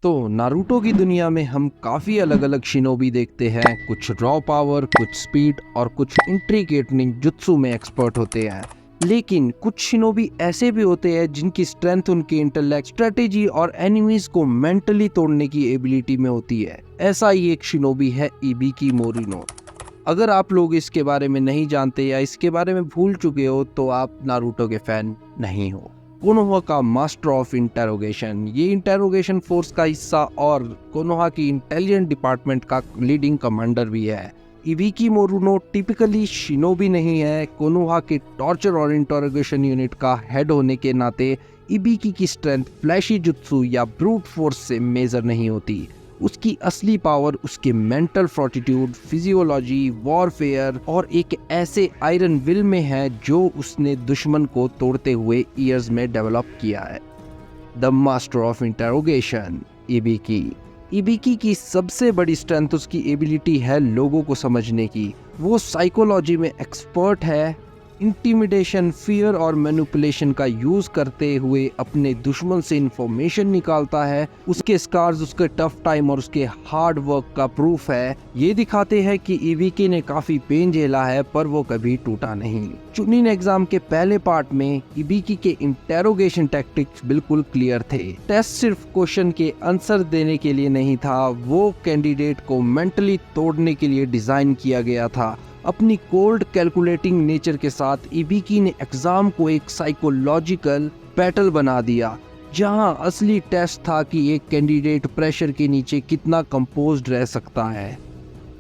तो नारुतो की दुनिया में हम काफ़ी अलग अलग शिनोबी देखते हैं। कुछ रॉ पावर, कुछ स्पीड और कुछ इंट्रिकेट निंजुत्सु में एक्सपर्ट होते हैं। लेकिन कुछ शिनोबी ऐसे भी होते हैं जिनकी स्ट्रेंथ उनके इंटेलेक्ट, स्ट्रेटेजी और एनिमीज को मेंटली तोड़ने की एबिलिटी में होती है। ऐसा ही एक शिनोबी है इबिकी मोरिनो। अगर आप लोग इसके बारे में नहीं जानते या इसके बारे में भूल चुके हो तो आप नारुतो के फैन नहीं हो। कोनोहा का मास्टर ऑफ इंटेरोगेशन, ये इंटेरोगेशन फोर्स का हिस्सा और कोनोहा की इंटेलिजेंट डिपार्टमेंट का लीडिंग कमांडर भी है। इबिकी मोरुनो टिपिकली शिनोबी नहीं है। कोनोहा के टॉर्चर और इंटेरोगेशन यूनिट का हेड होने के नाते इबिकी की स्ट्रेंथ फ्लैशी जुत्सु या ब्रूट फोर्स से मेजर नहीं होती। उसकी असली पावर उसके मेंटल फोर्टिट्यूड, फिजियोलॉजी, वॉरफेयर और एक ऐसे आयरन विल में है जो उसने दुश्मन को तोड़ते हुए ईयर्स में डेवलप किया है। The master of interrogation Ibiki. Ibiki की सबसे बड़ी स्ट्रेंथ उसकी एबिलिटी है लोगों को समझने की। वो साइकोलॉजी में एक्सपर्ट है। इंटिमिडेशन, फियर और मैनिपुलेशन का यूज करते हुए अपने दुश्मन से इंफॉर्मेशन निकालता है। उसके स्कार्स उसके टफ टाइम और उसके हार्ड वर्क का प्रूफ है। ये दिखाते हैं कि इबिकी ने काफी पेन झेला है पर वो कभी टूटा नहीं। चुनिन एग्जाम के पहले पार्ट में इबिकी के इंटेरोगेशन टैक्टिक्स बिल्कुल क्लियर थे। टेस्ट सिर्फ क्वेश्चन के आंसर देने के लिए नहीं था, वो कैंडिडेट को मेंटली तोड़ने के लिए डिजाइन किया गया था। अपनी कोल्ड कैलकुलेटिंग नेचर के साथ इबिकी ने एग्जाम को एक साइकोलॉजिकल बैटल बना दिया, जहां असली टेस्ट था कि एक कैंडिडेट प्रेशर के नीचे कितना कंपोज्ड रह सकता है।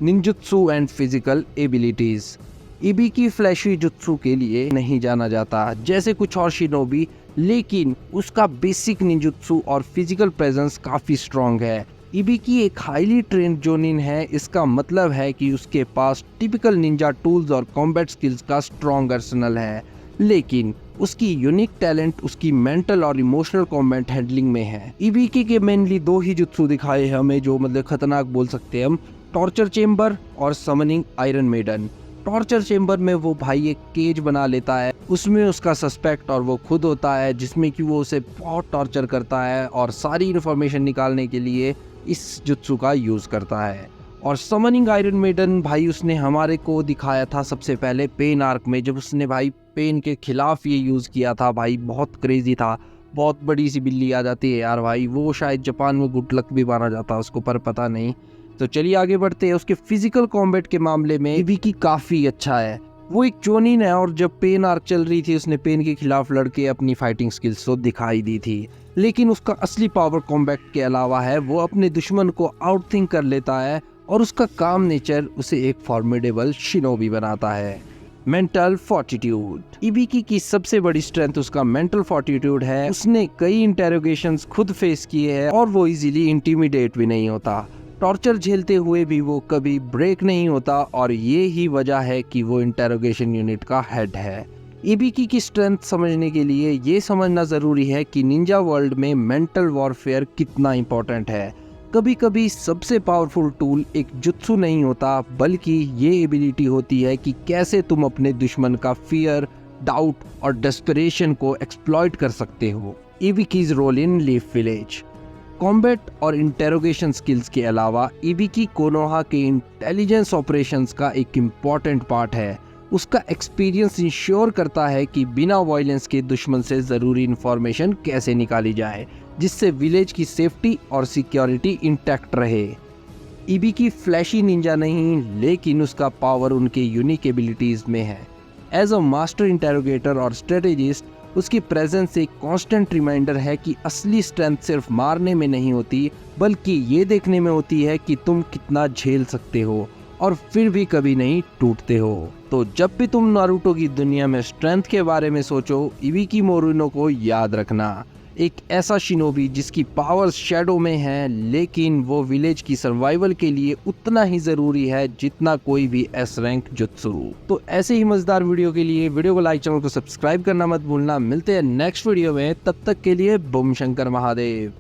Ninjutsu and physical abilities. Ibiki flashy jutsu के लिए नहीं जाना जाता जैसे कुछ और शिनोबी, लेकिन उसका बेसिक निंजुत्सु और फिजिकल प्रेजेंस काफी स्ट्रॉन्ग है। इबिकी एक हाईली ट्रेन्ड जोनिन है। इसका मतलब है कि उसके पास टिपिकल निंजा टूल्स और कॉम्बैट स्किल्स का स्ट्रॉन्ग आर्सेनल है, लेकिन उसकी यूनिक टैलेंट उसकी मेंटल और इमोशनल कॉम्बैट हैंडलिंग में है। इबिकी के मेनली दो ही जुत्सु दिखाए हैं हमें जो मतलब खतरनाक बोल सकते हैं हम, टॉर्चर चेम्बर और summoning iron maiden. Torture chamber में वो भाई एक केज बना लेता है, उसमें उसका सस्पेक्ट और वो खुद होता है, जिसमें कि वो उसे बहुत टॉर्चर करता है और सारी इन्फॉर्मेशन निकालने के लिए इस जुत्सु का यूज करता है। और समनिंग आयरन मेडन भाई उसने हमारे को दिखाया था सबसे पहले पेन आर्क में, जब उसने भाई पेन के खिलाफ ये यूज किया था। भाई बहुत क्रेजी था। बहुत बड़ी सी बिल्ली आ जाती है यार भाई, वो शायद जापान में गुड लक भी माना जाता है उसको, पर पता नहीं। तो चलिए आगे बढ़ते हैं। उसके फिजिकल कॉम्बैट के मामले में इबिकी काफी अच्छा है। वो एक चोनिन है और जब पेन आर्क चल रही थी उसने पेन के खिलाफ लड़के अपनी फाइटिंग स्किल्स तो दिखाई दी थी, लेकिन उसका असली पावर कॉम्बैट के अलावा है। वो अपने दुश्मन को आउटथिंक कर लेता है और उसका काम नेचर उसे एक फॉर्मिडेबल शिनोबी बनाता है। Mental fortitude. इबिकी की सबसे बड़ी स्ट्रेंथ उसका मेंटल फोर्टिट्यूड है। उसने कई इंटेरोगेशंस खुद फेस किए हैं और वो इजीली इंटिमिडेट भी नहीं होता। टॉर्चर झेलते हुए भी वो कभी ब्रेक नहीं होता और ये ही वजह है कि वो इंटेरोगेशन यूनिट का हेड है। इबिकी की स्ट्रेंथ समझने के लिए ये समझना ज़रूरी है कि निंजा वर्ल्ड में मेंटल वॉरफेयर कितना इम्पोर्टेंट है। कभी कभी सबसे पावरफुल टूल एक जुत्सु नहीं होता, बल्कि ये एबिलिटी होती है कि कैसे तुम अपने दुश्मन का फियर, डाउट और डेस्परेशन को एक्सप्लॉइट कर सकते हो। Ibiki's role in Leaf village. Combat और इंटेरोगेशन स्किल्स के अलावा इबिकी कोनोहा के इंटेलिजेंस ऑपरेशंस का एक इम्पॉर्टेंट पार्ट है। उसका एक्सपीरियंस इंश्योर करता है कि बिना वायलेंस के दुश्मन से ज़रूरी इंफॉर्मेशन कैसे निकाली जाए, जिससे विलेज की सेफ्टी और सिक्योरिटी इंटैक्ट रहे। इबिकी फ्लैशी निंजा नहीं, लेकिन उसका पावर उनके यूनिक एबिलिटीज़ में है। एज अ मास्टर इंटेरोगेटर और स्ट्रेटेजिस्ट, उसकी प्रेजेंस एक कांस्टेंट रिमाइंडर है कि असली स्ट्रेंथ सिर्फ मारने में नहीं होती, बल्कि ये देखने में होती है कि तुम कितना झेल सकते हो और फिर भी कभी नहीं टूटते हो। तो जब भी तुम नारुतो की दुनिया में स्ट्रेंथ के बारे में सोचो, इबिकी मोरिनो को याद रखना। एक ऐसा शिनोबी जिसकी पावर शैडो में है, लेकिन वो विलेज की सर्वाइवल के लिए उतना ही जरूरी है जितना कोई भी एस रैंक जुत्सु। तो ऐसे ही मजेदार वीडियो के लिए वीडियो को लाइक, चैनल को सब्सक्राइब करना मत भूलना। मिलते हैं नेक्स्ट वीडियो में, तब तक के लिए बम शंकर महादेव।